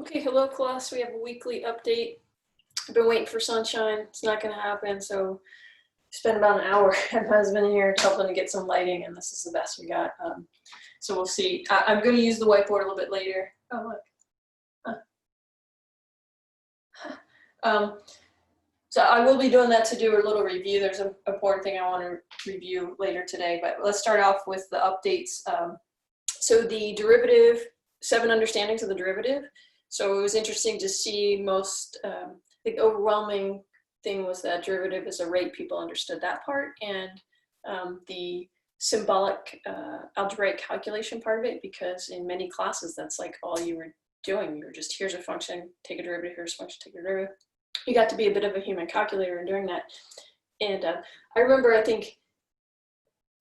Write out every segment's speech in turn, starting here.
Okay, hello class. We have a weekly update. I've been waiting for sunshine. It's not going to happen, so spent about an hour at my husband here helping to get some lighting, and this is the best we got. So we'll see. I'm going to use the whiteboard a little bit later. Oh, look. So I will be doing that to do a little review. There's an important thing I want to review later today, but let's start off with the updates. So the derivative, 7 understandings of the derivative. So it was interesting to see the overwhelming thing was that derivative is a rate. People understood that part, and the symbolic algebraic calculation part of it, because in many classes that's like all you were doing. You were just, here's a function, take a derivative, here's a function, take a derivative. You got to be a bit of a human calculator in doing that. And I remember, I think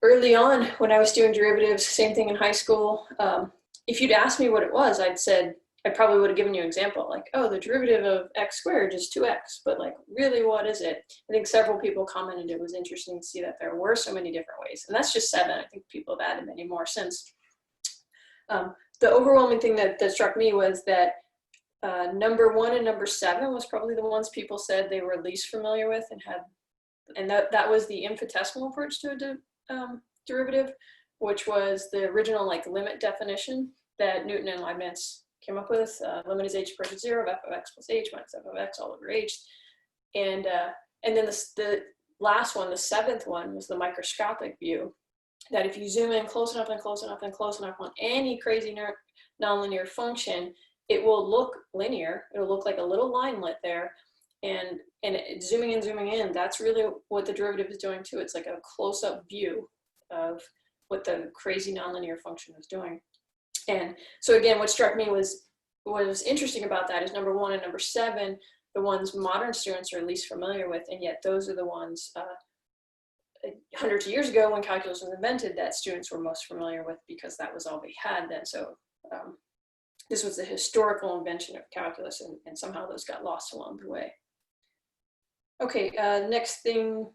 early on when I was doing derivatives, same thing in high school, if you'd asked me what it was, I probably would have given you an example, like, oh, the derivative of x squared is 2x, but like, really, what is it? I think several people commented it was interesting to see that there were so many different ways. And that's just 7. I think people have added many more since. The overwhelming thing that struck me was that number 1 and number 7 was probably the ones people said they were least familiar with and that was the infinitesimal approach to a derivative, which was the original like limit definition that Newton and Leibniz came up with. Limit is h approaches 0 of f of x plus h minus f of x all over h. And then the last one, the 7th one, was the microscopic view, that if you zoom in close enough and close enough and close enough on any crazy nonlinear function, it will look linear. It'll look like a little line lit there. And zooming in, that's really what the derivative is doing too. It's like a close-up view of what the crazy nonlinear function is doing. And so again, what struck me was, what was interesting about that is number 1 and number 7, the ones modern students are least familiar with, and yet those are the ones hundreds of years ago when calculus was invented that students were most familiar with, because that was all they had then. So this was the historical invention of calculus, and somehow those got lost along the way. Okay, next thing,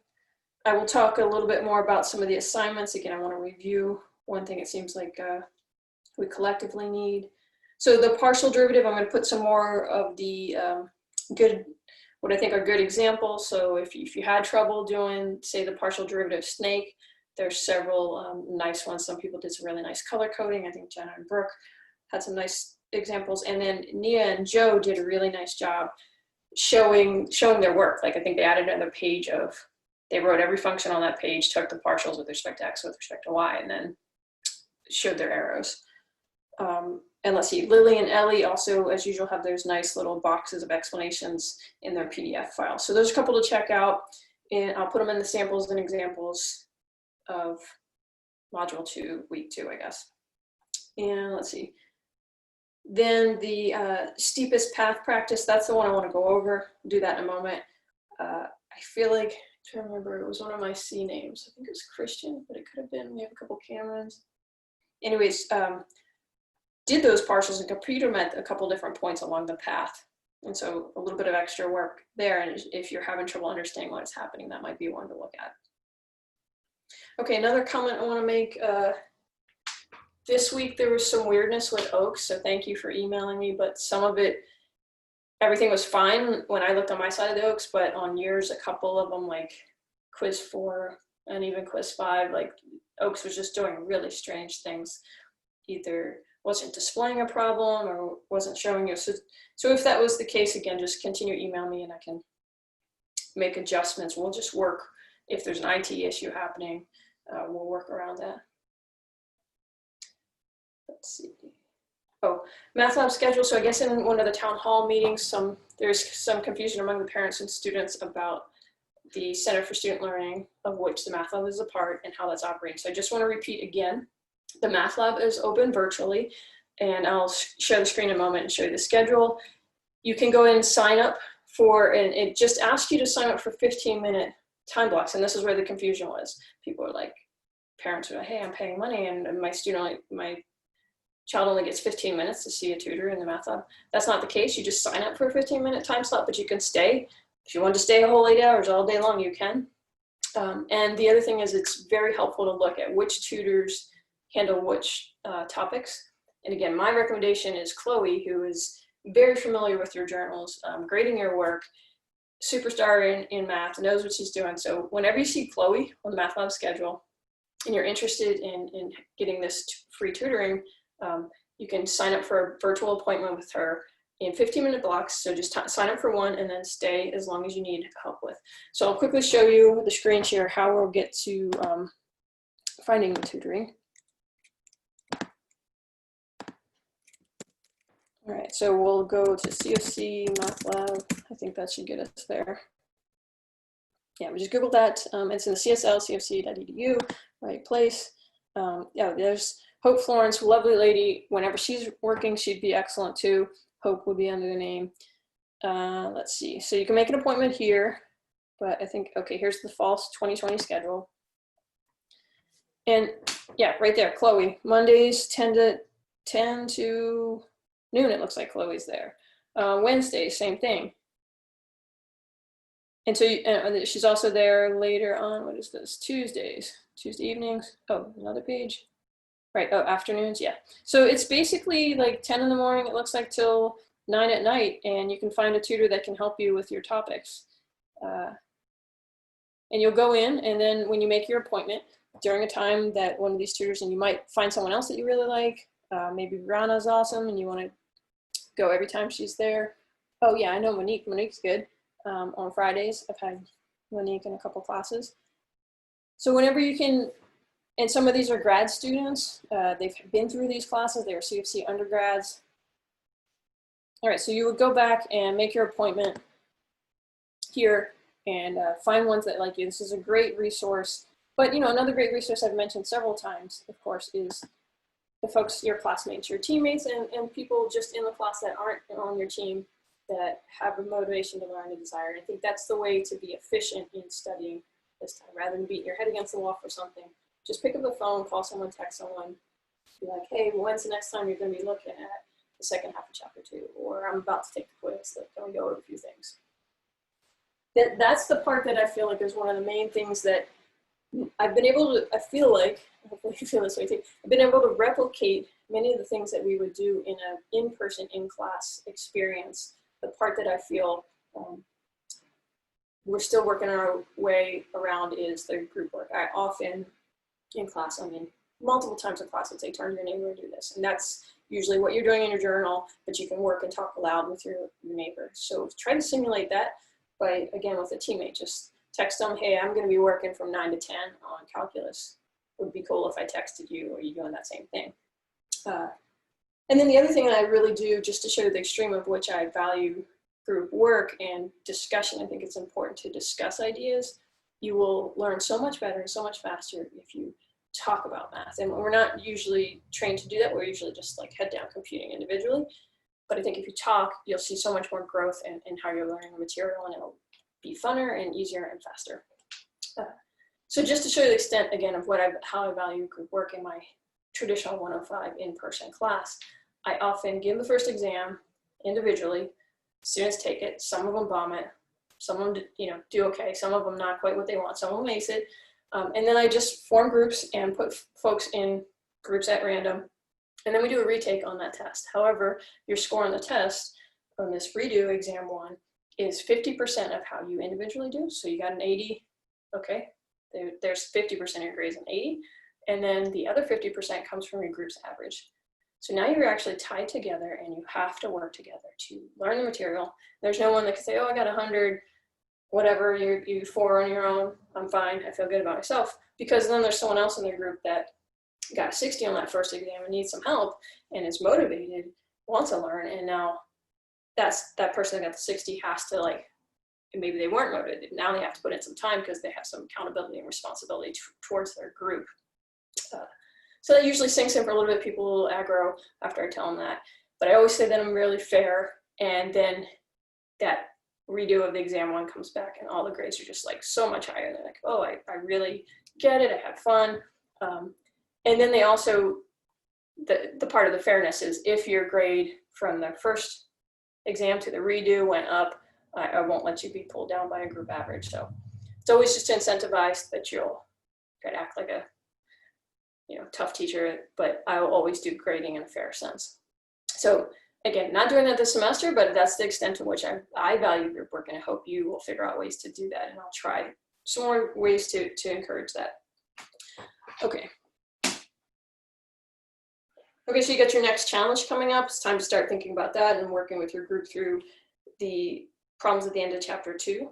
I will talk a little bit more about some of the assignments. Again, I want to review one thing it seems like we collectively need. So the partial derivative, I'm going to put some more of the what I think are good examples. So if you had trouble doing, say, the partial derivative snake, there's several nice ones. Some people did some really nice color coding. I think Jenna and Brooke had some nice examples. And then Nia and Joe did a really nice job showing their work. Like, I think they added another page of, they wrote every function on that page, took the partials with respect to x, with respect to y, and then showed their arrows. And let's see, Lily and Ellie also, as usual, have those nice little boxes of explanations in their PDF file. So there's a couple to check out, and I'll put them in the samples and examples of module 2, week 2, I guess. And let's see. Then the steepest path practice, that's the one I want to go over. I'll do that in a moment. I feel like, I'm trying to remember, it was one of my C names. I think it was Christian, but it could have been, we have a couple Camerons. Anyways, did those partials and computed them at a couple different points along the path. And so a little bit of extra work there. And if you're having trouble understanding what's happening, that might be one to look at. Okay, another comment I want to make. This week there was some weirdness with Oaks, so thank you for emailing me, but some of it, everything was fine when I looked on my side of the Oaks, but on yours, a couple of them, like quiz 4 and even quiz 5, like Oaks was just doing really strange things. Either wasn't displaying a problem or wasn't showing you. So if that was the case, again, just continue to email me and I can make adjustments. We'll just work, if there's an IT issue happening, we'll work around that. Let's see. Oh, math lab schedule. So I guess in one of the town hall meetings, there's some confusion among the parents and students about the Center for Student Learning, of which the math lab is a part, and how that's operating. So I just want to repeat again, the math lab is open virtually, and I'll share the screen in a moment and show you the schedule. You can go in and sign up for, and it just asks you to sign up for 15-minute time blocks. And this is where the confusion was. People are like, parents are like, hey, I'm paying money, and my child only gets 15 minutes to see a tutor in the math lab. That's not the case. You just sign up for a 15-minute time slot, but you can stay. If you want to stay a whole 8 hours all day long, you can. And the other thing is, it's very helpful to look at which tutors handle which topics. And again, my recommendation is Chloe, who is very familiar with your journals, grading your work, superstar in math, knows what she's doing. So whenever you see Chloe on the Math Lab schedule and you're interested in getting this free tutoring, you can sign up for a virtual appointment with her in 15-minute blocks. So just sign up for one and then stay as long as you need help with. So I'll quickly show you the screen share how we'll get to finding the tutoring. All right, so we'll go to CFC Math Lab. I think that should get us there. Yeah, we just Googled that. It's in the cfc.edu, right place. Yeah, there's Hope Florence, lovely lady. Whenever she's working, she'd be excellent too. Hope would be under the name. Let's see. So you can make an appointment here, but I think, okay, here's the false 2020 schedule. And yeah, right there, Chloe. Mondays 10 to noon, it looks like Chloe's there. Wednesday, same thing. And so she's also there later on, what is this, Tuesday evenings. Oh, another page. Right, oh, afternoons, yeah. So it's basically like 10 in the morning, it looks like, till 9 at night, and you can find a tutor that can help you with your topics. And you'll go in, and then when you make your appointment, during a time that one of these tutors, and you might find someone else that you really like, maybe Rana's awesome, and you want to go every time she's there. Oh yeah, I know Monique. Monique's good. On Fridays, I've had Monique in a couple classes. So whenever you can, and some of these are grad students. They've been through these classes. They are CFC undergrads. All right, so you would go back and make your appointment here and find ones that like you. This is a great resource. But you know, another great resource I've mentioned several times, of course, is the folks, your classmates, your teammates, and people just in the class that aren't on your team that have a motivation to learn, a desire. And I think that's the way to be efficient in studying this time, rather than beating your head against the wall for something. Just pick up the phone, call someone, text someone, be like, hey, when's the next time you're going to be looking at the second half of chapter 2? Or I'm about to take the quiz, can we go over a few things? That's the part that I feel like is one of the main things that I've been able to, I feel like, hopefully you feel this way too, I've been able to replicate many of the things that we would do in an in-person, in-class experience. The part that I feel we're still working our way around is the group work. I often, in class, I mean, multiple times in class, I'd say, turn to your neighbor and do this. And that's usually what you're doing in your journal, but you can work and talk aloud with your neighbor. So try to simulate that by, again, with a teammate. Just text them, hey, I'm going to be working from 9 to 10 on calculus. It would be cool if I texted you, or you doing that same thing. And then the other thing that I really do, just to show the extreme of which I value group work and discussion, I think it's important to discuss ideas. You will learn so much better and so much faster if you talk about math. And we're not usually trained to do that. We're usually just like head down computing individually. But I think if you talk, you'll see so much more growth in how you're learning the material, and it'll be funner and easier and faster. So just to show you the extent, again, of how I value group work in my traditional 105 in-person class, I often give the first exam individually. Students take it. Some of them bomb it. Some of them, do okay. Some of them not quite what they want. Some of them ace it. And then I just form groups and put folks in groups at random. And then we do a retake on that test. However, your score on the test on this redo exam 1 is 50% of how you individually do. So you got an 80. Okay. There's 50% of your grades an 80. And then the other 50% comes from your group's average. So now you're actually tied together, and you have to work together to learn the material. There's no one that can say, oh, I got 100, whatever, you 4 on your own, I'm fine, I feel good about myself. Because then there's someone else in their group that got a 60 on that first exam and needs some help and is motivated, wants to learn, and now that person that got the 60 has to, like, maybe they weren't motivated. Now they have to put in some time because they have some accountability and responsibility towards their group. So that usually sinks in for a little bit. People a little aggro after I tell them that. But I always say that I'm really fair. And then that redo of the exam 1 comes back, and all the grades are just like so much higher. They're like, oh, I really get it. I had fun. And then they also, the part of the fairness is if your grade from the first exam to the redo went up, I won't let you be pulled down by a group average. So it's always just to incentivize that you'll try to act like a tough teacher, but I will always do grading in a fair sense. So again, not doing that this semester, but that's the extent to which I value group work, and I hope you will figure out ways to do that, and I'll try some more ways to encourage that. Okay. Okay, so you got your next challenge coming up. It's time to start thinking about that and working with your group through the problems at the end of chapter 2.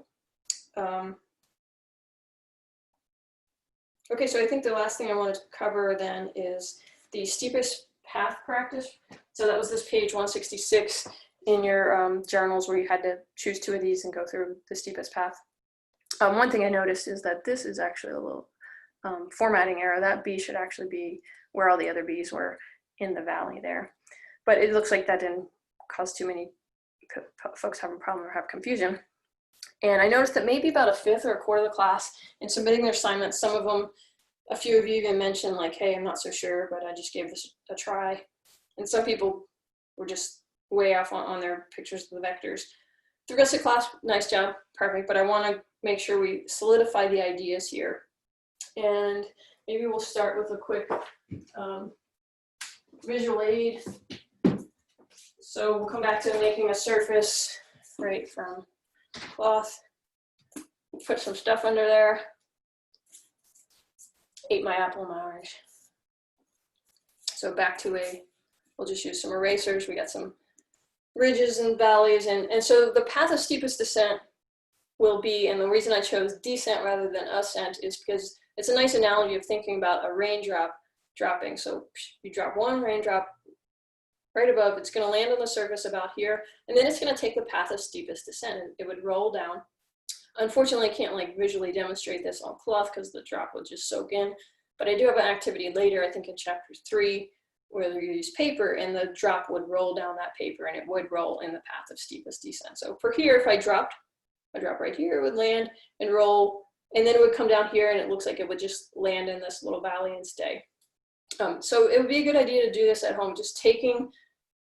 Okay, so I think the last thing I wanted to cover then is the steepest path practice. So that was this page 166 in your journals, where you had to choose 2 of these and go through the steepest path. One thing I noticed is that this is actually a little formatting error. That B should actually be where all the other B's were, in the valley there. But it looks like that didn't cause too many folks have a problem or have confusion. And I noticed that maybe about a fifth or a quarter of the class, in submitting their assignments, some of them, a few of you even mentioned like, hey, I'm not so sure, but I just gave this a try. And some people were just way off on their pictures of the vectors. The rest of the class, nice job, perfect, but I want to make sure we solidify the ideas here. And maybe we'll start with a quick visual aid. So we'll come back to making a surface right from cloth. Put some stuff under there. Ate my apple, my orange. So back to we'll just use some erasers. We got some ridges and valleys. And so the path of steepest descent will be, and the reason I chose descent rather than ascent is because it's a nice analogy of thinking about a raindrop dropping. So you drop one raindrop right above, it's going to land on the surface about here, and then it's going to take the path of steepest descent, and it would roll down. Unfortunately, I can't like visually demonstrate this on cloth because the drop would just soak in, but I do have an activity later, I think in chapter 3, where you use paper, and the drop would roll down that paper, and it would roll in the path of steepest descent. So for here, if I drop right here, it would land and roll, and then it would come down here, and it looks like it would just land in this little valley and stay. So it would be a good idea to do this at home, just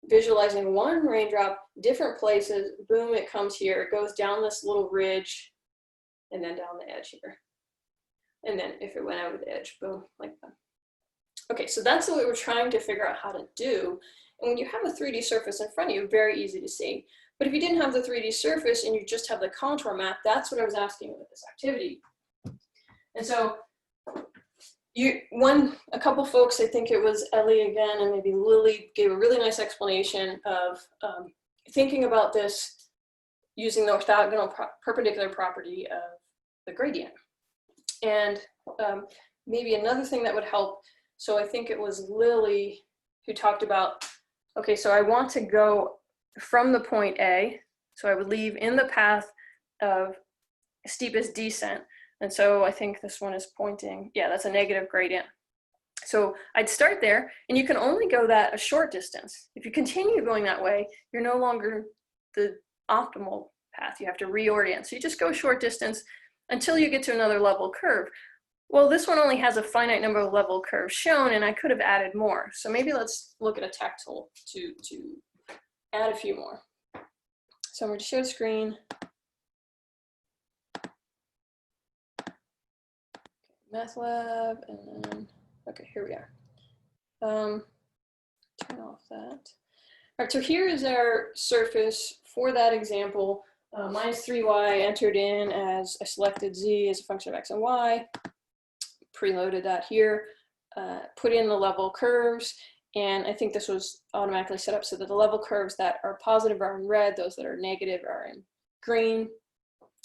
visualizing one raindrop, different places, boom, it comes here, it goes down this little ridge, and then down the edge here. And then if it went over the edge, boom, like that. Okay, so that's what we're trying to figure out how to do. And when you have a 3D surface in front of you, very easy to see. But if you didn't have the 3D surface and you just have the contour map, that's what I was asking with this activity. And so a couple folks, I think it was Ellie again, and maybe Lily, gave a really nice explanation of thinking about this using the orthogonal perpendicular property of the gradient. And maybe another thing that would help, so I think it was Lily who talked about, okay, so I want to go from the point A, so I would leave in the path of steepest descent. And so I think this one is pointing, yeah, that's a negative gradient. So I'd start there, and you can only go that a short distance. If you continue going that way, you're no longer the optimal path. You have to reorient. So you just go a short distance until you get to another level curve. Well, this one only has a finite number of level curves shown, and I could have added more. So maybe let's look at a tech tool to add a few more. So I'm going to show screen. Math lab, and then, okay, here we are. Turn off that. All right, so here is our surface for that example. Minus 3y entered in as I selected z as a function of x and y, preloaded that here, put in the level curves, and I think this was automatically set up so that the level curves that are positive are in red, those that are negative are in green.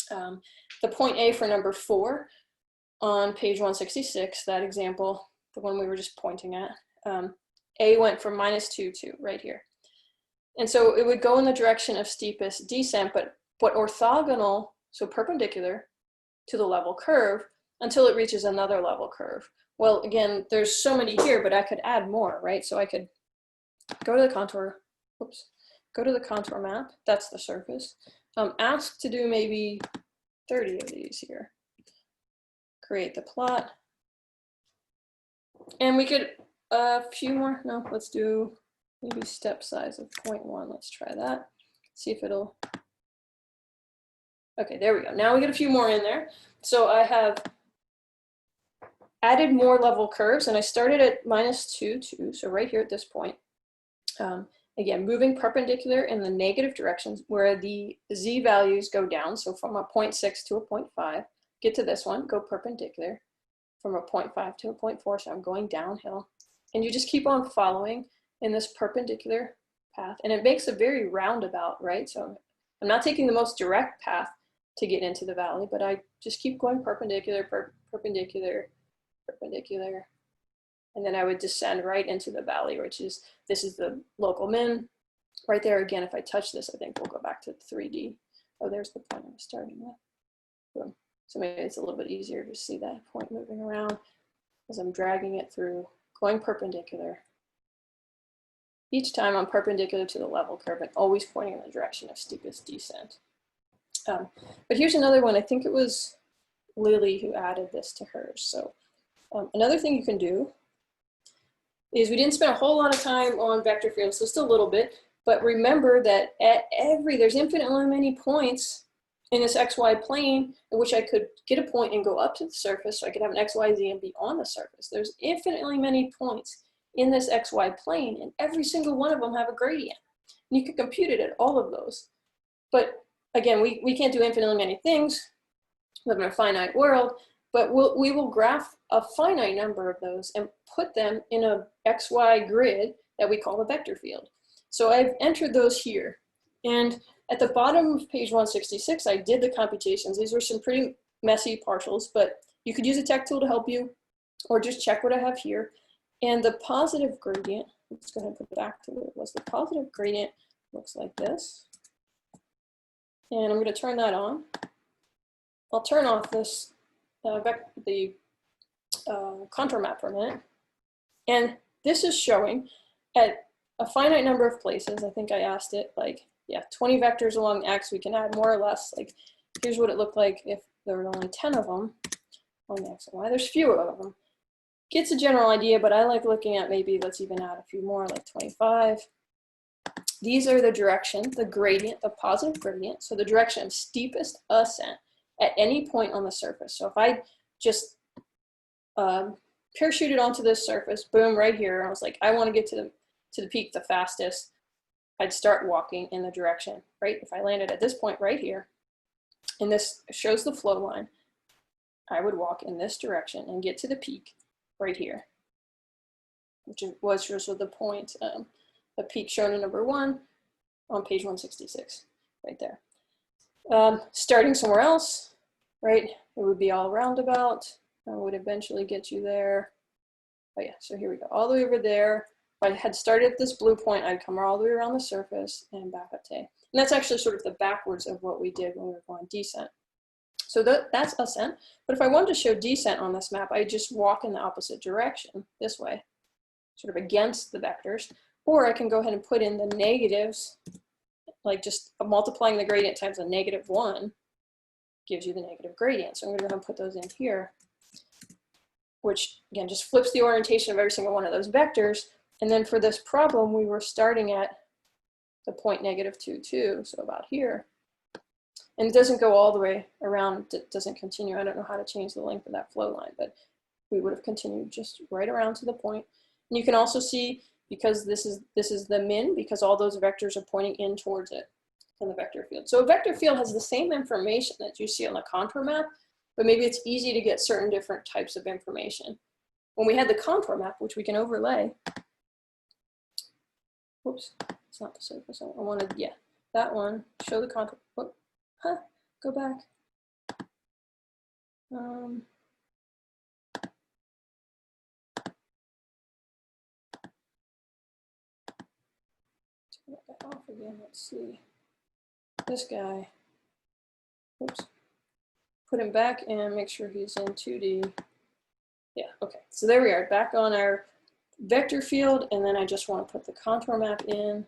The point A for number 4 on page 166, that example, the one we were just pointing at, A went from -2 to right here. And so it would go in the direction of steepest descent, but orthogonal, so perpendicular to the level curve until it reaches another level curve. Well, again, there's so many here, but I could add more, right? So I could go to the contour, go to the contour map, that's the surface. Ask to do maybe 30 of these here. Create the plot. And we could, a few more, no, let's do maybe step size of 0.1. Let's try that. See if it'll, okay, there we go. Now we get a few more in there. So I have added more level curves, and I started at -2, 2, so right here at this point. And again, moving perpendicular in the negative directions where the z values go down. So from a 0.6 to a 0.5, get to this one, go perpendicular from a 0.5 to a 0.4. So I'm going downhill. And you just keep on following in this perpendicular path. And it makes a very roundabout, right? So I'm not taking the most direct path to get into the valley, but I just keep going perpendicular, perpendicular, perpendicular. And then I would descend right into the valley, which is, this is the local min. Right there, again, if I touch this, I think we'll go back to 3D. Oh, there's the point I was starting with. Boom. So maybe it's a little bit easier to see that point moving around as I'm dragging it through, going perpendicular. Each time I'm perpendicular to the level curve and always pointing in the direction of steepest descent. But here's another one. I think it was Lily who added this to hers. So another thing you can do is, we didn't spend a whole lot of time on vector fields, so still a little bit, but remember that at there's infinitely many points in this XY plane in which I could get a point and go up to the surface, so I could have an XYZ and be on the surface. There's infinitely many points in this XY plane, and every single one of them have a gradient. And you can compute it at all of those. But again, we can't do infinitely many things. We live in a finite world, but we will graph a finite number of those and put them in a XY grid that we call a vector field. So I've entered those here. And at the bottom of page 166, I did the computations. These were some pretty messy partials, but you could use a tech tool to help you, or just check what I have here. And the positive gradient, let's go ahead and put it back to what it was. The positive gradient looks like this. And I'm going to turn that on. I'll turn off this contour map for a minute. And this is showing at a finite number of places. I think I asked it, like, yeah, 20 vectors along X. We can add more or less. Like, here's what it looked like if there were only 10 of them on the X and Y. There's fewer of them. Gets a general idea, but I like looking at maybe, let's even add a few more, like 25. These are the direction, the gradient, the positive gradient. So the direction of steepest ascent at any point on the surface. So if I just parachuted onto this surface, boom, right here, I was like, I want to get to the peak the fastest, I'd start walking in the direction, right? If I landed at this point right here, and this shows the flow line, I would walk in this direction and get to the peak right here, which was just the point, the peak shown in number 1 on page 166, right there. Starting somewhere else, right? It would be all roundabout. I would eventually get you there. Oh yeah, so here we go, all the way over there. If I had started at this blue point, I'd come all the way around the surface and back up to A. And that's actually sort of the backwards of what we did when we were going descent. So that's ascent. But if I wanted to show descent on this map, I just walk in the opposite direction, this way, sort of against the vectors. Or I can go ahead and put in the negatives, like just multiplying the gradient times a -1 gives you the negative gradient. So I'm going to go ahead and put those in here, which again just flips the orientation of every single one of those vectors. And then for this problem, we were starting at the point -2, 2, so about here. And it doesn't go all the way around, it doesn't continue. I don't know how to change the length of that flow line, but we would have continued just right around to the point. And you can also see, because this is the min, because all those vectors are pointing in towards it in the vector field. So a vector field has the same information that you see on the contour map, but maybe it's easy to get certain different types of information. When we had the contour map, which we can overlay, whoops, it's not the surface. I wanted, yeah, that one, show the contour. Whoop, huh, go back. Turn that off again, let's see. This guy, oops, put him back and make sure he's in 2D. Yeah, okay, so there we are, back on our vector field, and then I just want to put the contour map in.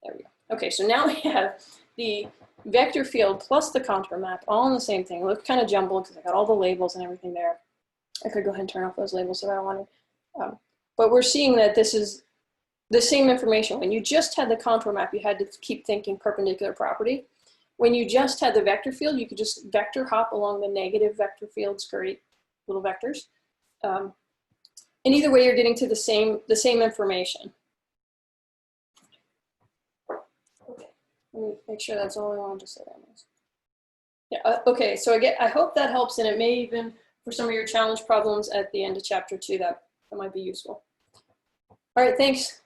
There we go. Okay, so now we have the vector field plus the contour map all in the same thing. It looked kind of jumbled because I got all the labels and everything there. I could go ahead and turn off those labels if I wanted. But we're seeing that this is the same information. When you just had the contour map, you had to keep thinking perpendicular property. When you just had the vector field, you could just vector hop along the negative vector field's grade, little vectors. And either way, you're getting to the same information. Okay, let me make sure that's all I wanted to say. Yeah. Okay. So I hope that helps, and it may even for some of your challenge problems at the end of chapter 2 that might be useful. All right. Thanks.